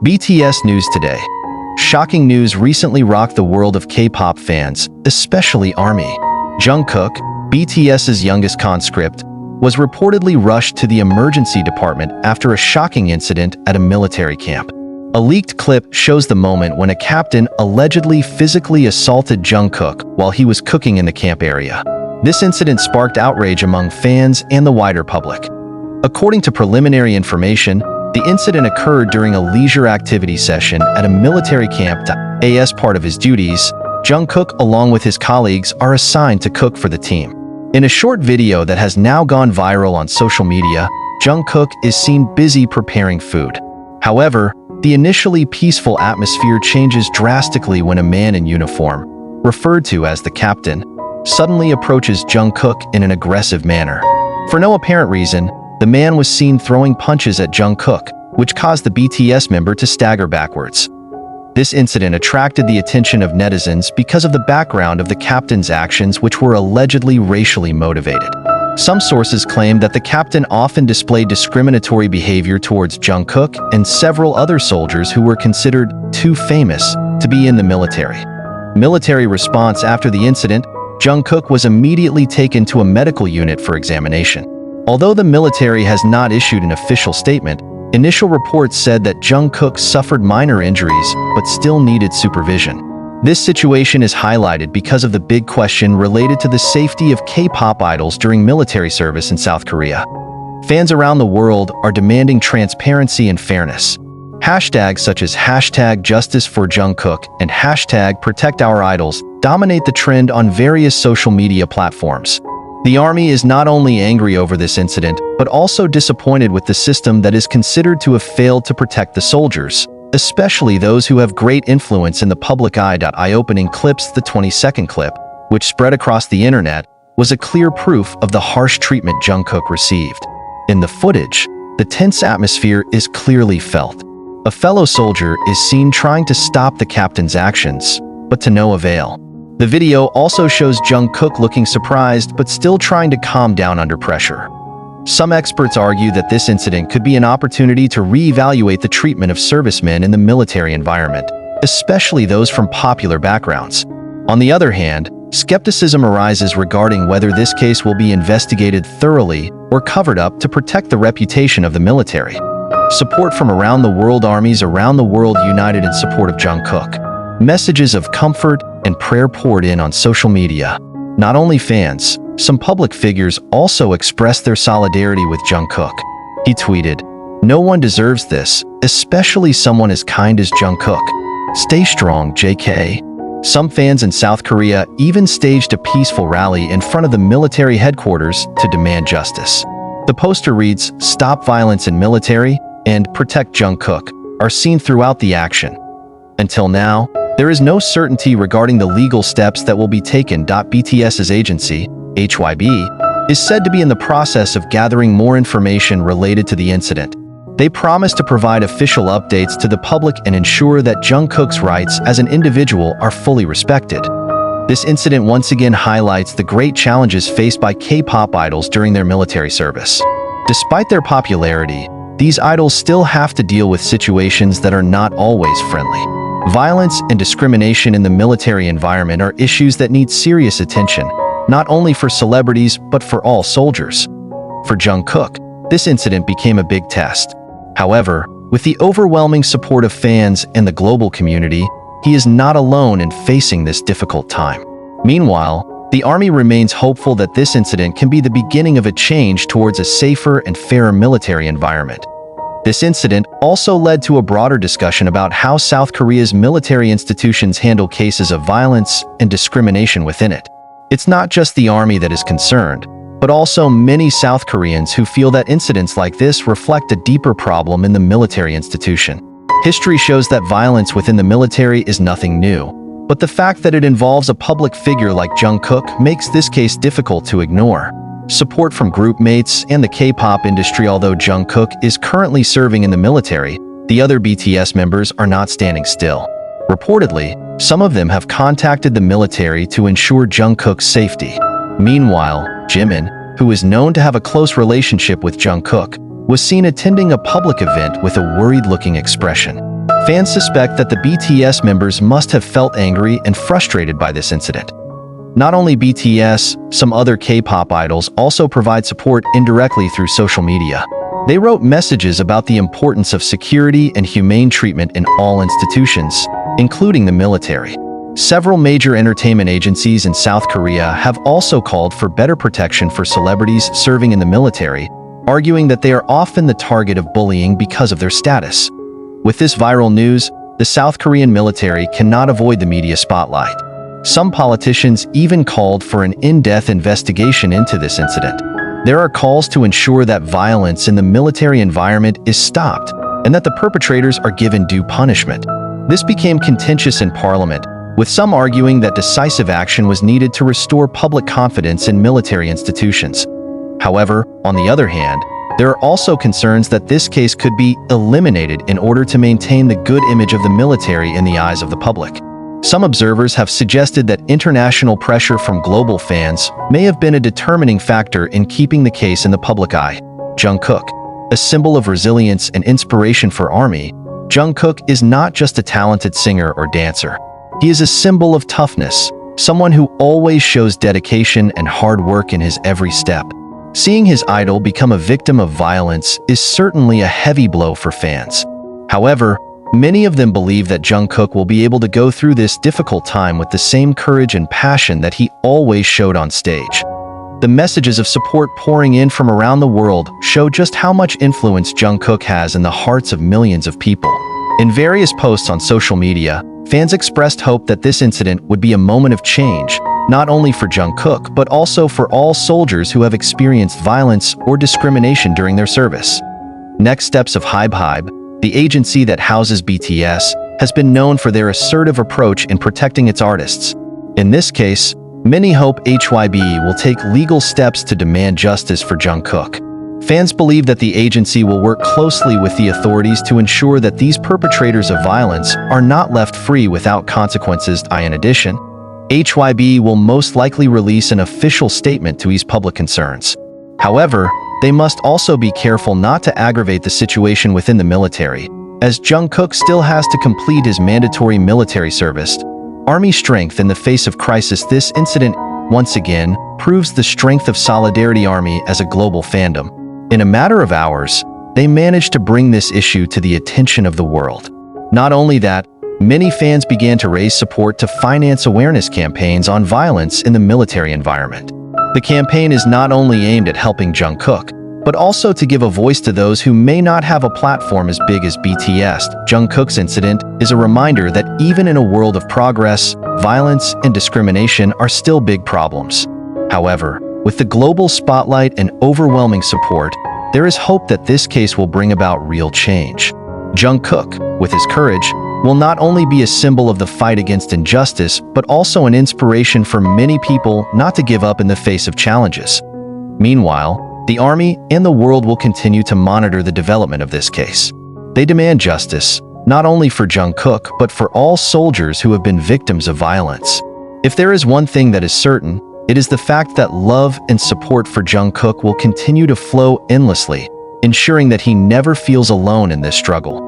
BTS news today. Shocking news recently rocked the world of K-pop fans, especially ARMY. Jungkook, BTS's youngest conscript, was reportedly rushed to the emergency department after a shocking incident at a military camp. A leaked clip shows the moment when a captain allegedly physically assaulted Jungkook while he was cooking in the camp area. This incident sparked outrage among fans and the wider public. According to preliminary information, the incident occurred during a leisure activity session at a military camp. As part of his duties, Jungkook, along with his colleagues, are assigned to cook for the team. In a short video that has now gone viral on social media, Jungkook is seen busy preparing food. However, the initially peaceful atmosphere changes drastically when a man in uniform, referred to as the captain, suddenly approaches Jungkook in an aggressive manner. For no apparent reason, the man was seen throwing punches at Jungkook, which caused the BTS member to stagger backwards. This incident attracted the attention of netizens because of the background of the captain's actions, which were allegedly racially motivated. Some sources claim that the captain often displayed discriminatory behavior towards Jungkook and several other soldiers who were considered too famous to be in the military. Military response after the incident, Jungkook was immediately taken to a medical unit for examination. Although the military has not issued an official statement, initial reports said that Jungkook suffered minor injuries but still needed supervision. This situation is highlighted because of the big question related to the safety of K-pop idols during military service in South Korea. Fans around the world are demanding transparency and fairness. Hashtags such as #JusticeForJungkook and #ProtectOurIdols dominate the trend on various social media platforms. The ARMY is not only angry over this incident, but also disappointed with the system that is considered to have failed to protect the soldiers, especially those who have great influence in the public eye. Eye-opening clips. The 20-second clip, which spread across the internet, was a clear proof of the harsh treatment Jungkook received. In the footage, the tense atmosphere is clearly felt. A fellow soldier is seen trying to stop the captain's actions, but to no avail. The video also shows Jungkook looking surprised but still trying to calm down under pressure. Some experts argue that this incident could be an opportunity to re-evaluate the treatment of servicemen in the military environment, especially those from popular backgrounds. On the other hand, skepticism arises regarding whether this case will be investigated thoroughly or covered up to protect the reputation of the military. Support from around the world. Armies around the world united in support of Jungkook. Messages of comfort and prayer poured in on social media. Not only fans, some public figures also expressed their solidarity with Jungkook. He tweeted, "No one deserves this, especially someone as kind as Jungkook. Stay strong, JK." Some fans in South Korea even staged a peaceful rally in front of the military headquarters to demand justice. The poster reads, "Stop violence in military" and "Protect Jungkook" are seen throughout the action. Until now, there is no certainty regarding the legal steps that will be taken. BTS's agency, HYB, is said to be in the process of gathering more information related to the incident. They promise to provide official updates to the public and ensure that Jungkook's rights as an individual are fully respected. This incident once again highlights the great challenges faced by K-pop idols during their military service. Despite their popularity, these idols still have to deal with situations that are not always friendly. Violence and discrimination in the military environment are issues that need serious attention, not only for celebrities but for all soldiers. For Jungkook, this incident became a big test. However, with the overwhelming support of fans and the global community, he is not alone in facing this difficult time. Meanwhile, the ARMY remains hopeful that this incident can be the beginning of a change towards a safer and fairer military environment. This incident also led to a broader discussion about how South Korea's military institutions handle cases of violence and discrimination within it. It's not just the ARMY that is concerned, but also many South Koreans who feel that incidents like this reflect a deeper problem in the military institution. History shows that violence within the military is nothing new, but the fact that it involves a public figure like Jungkook makes this case difficult to ignore. Support from group mates and the K-pop industry. Although Jungkook is currently serving in the military, the other BTS members are not standing still. Reportedly, some of them have contacted the military to ensure Jungkook's safety. Meanwhile, Jimin, who is known to have a close relationship with Jungkook, was seen attending a public event with a worried-looking expression. Fans suspect that the BTS members must have felt angry and frustrated by this incident. Not only BTS, some other K-pop idols also provide support indirectly through social media. They wrote messages about the importance of security and humane treatment in all institutions, including the military. Several major entertainment agencies in South Korea have also called for better protection for celebrities serving in the military, arguing that they are often the target of bullying because of their status. With this viral news, the South Korean military cannot avoid the media spotlight. Some politicians even called for an in-depth investigation into this incident. There are calls to ensure that violence in the military environment is stopped and that the perpetrators are given due punishment. This became contentious in Parliament, with some arguing that decisive action was needed to restore public confidence in military institutions. However, on the other hand, there are also concerns that this case could be eliminated in order to maintain the good image of the military in the eyes of the public. Some observers have suggested that international pressure from global fans may have been a determining factor in keeping the case in the public eye. Jungkook, a symbol of resilience and inspiration for ARMY, Jungkook is not just a talented singer or dancer. He is a symbol of toughness, someone who always shows dedication and hard work in his every step. Seeing his idol become a victim of violence is certainly a heavy blow for fans. However, many of them believe that Jungkook will be able to go through this difficult time with the same courage and passion that he always showed on stage. The messages of support pouring in from around the world show just how much influence Jungkook has in the hearts of millions of people. In various posts on social media, fans expressed hope that this incident would be a moment of change, not only for Jungkook but also for all soldiers who have experienced violence or discrimination during their service. Next Steps of Hybe, the agency that houses BTS, has been known for their assertive approach in protecting its artists. In this case, many hope HYB will take legal steps to demand justice for Jungkook. Fans believe that the agency will work closely with the authorities to ensure that these perpetrators of violence are not left free without consequences. In addition, HYB will most likely release an official statement to ease public concerns. However, they must also be careful not to aggravate the situation within the military, as Jungkook still has to complete his mandatory military service. ARMY strength in the face of crisis. This incident, once again, proves the strength of Solidarity ARMY as a global fandom. In a matter of hours, they managed to bring this issue to the attention of the world. Not only that, many fans began to raise support to finance awareness campaigns on violence in the military environment. The campaign is not only aimed at helping Jungkook, but also to give a voice to those who may not have a platform as big as BTS. Jungkook's incident is a reminder that even in a world of progress, violence and discrimination are still big problems. However, with the global spotlight and overwhelming support, there is hope that this case will bring about real change. Jungkook, with his courage, will not only be a symbol of the fight against injustice, but also an inspiration for many people not to give up in the face of challenges. Meanwhile, the ARMY and the world will continue to monitor the development of this case. They demand justice, not only for Jungkook, but for all soldiers who have been victims of violence. If there is one thing that is certain, it is the fact that love and support for Jungkook will continue to flow endlessly, ensuring that he never feels alone in this struggle.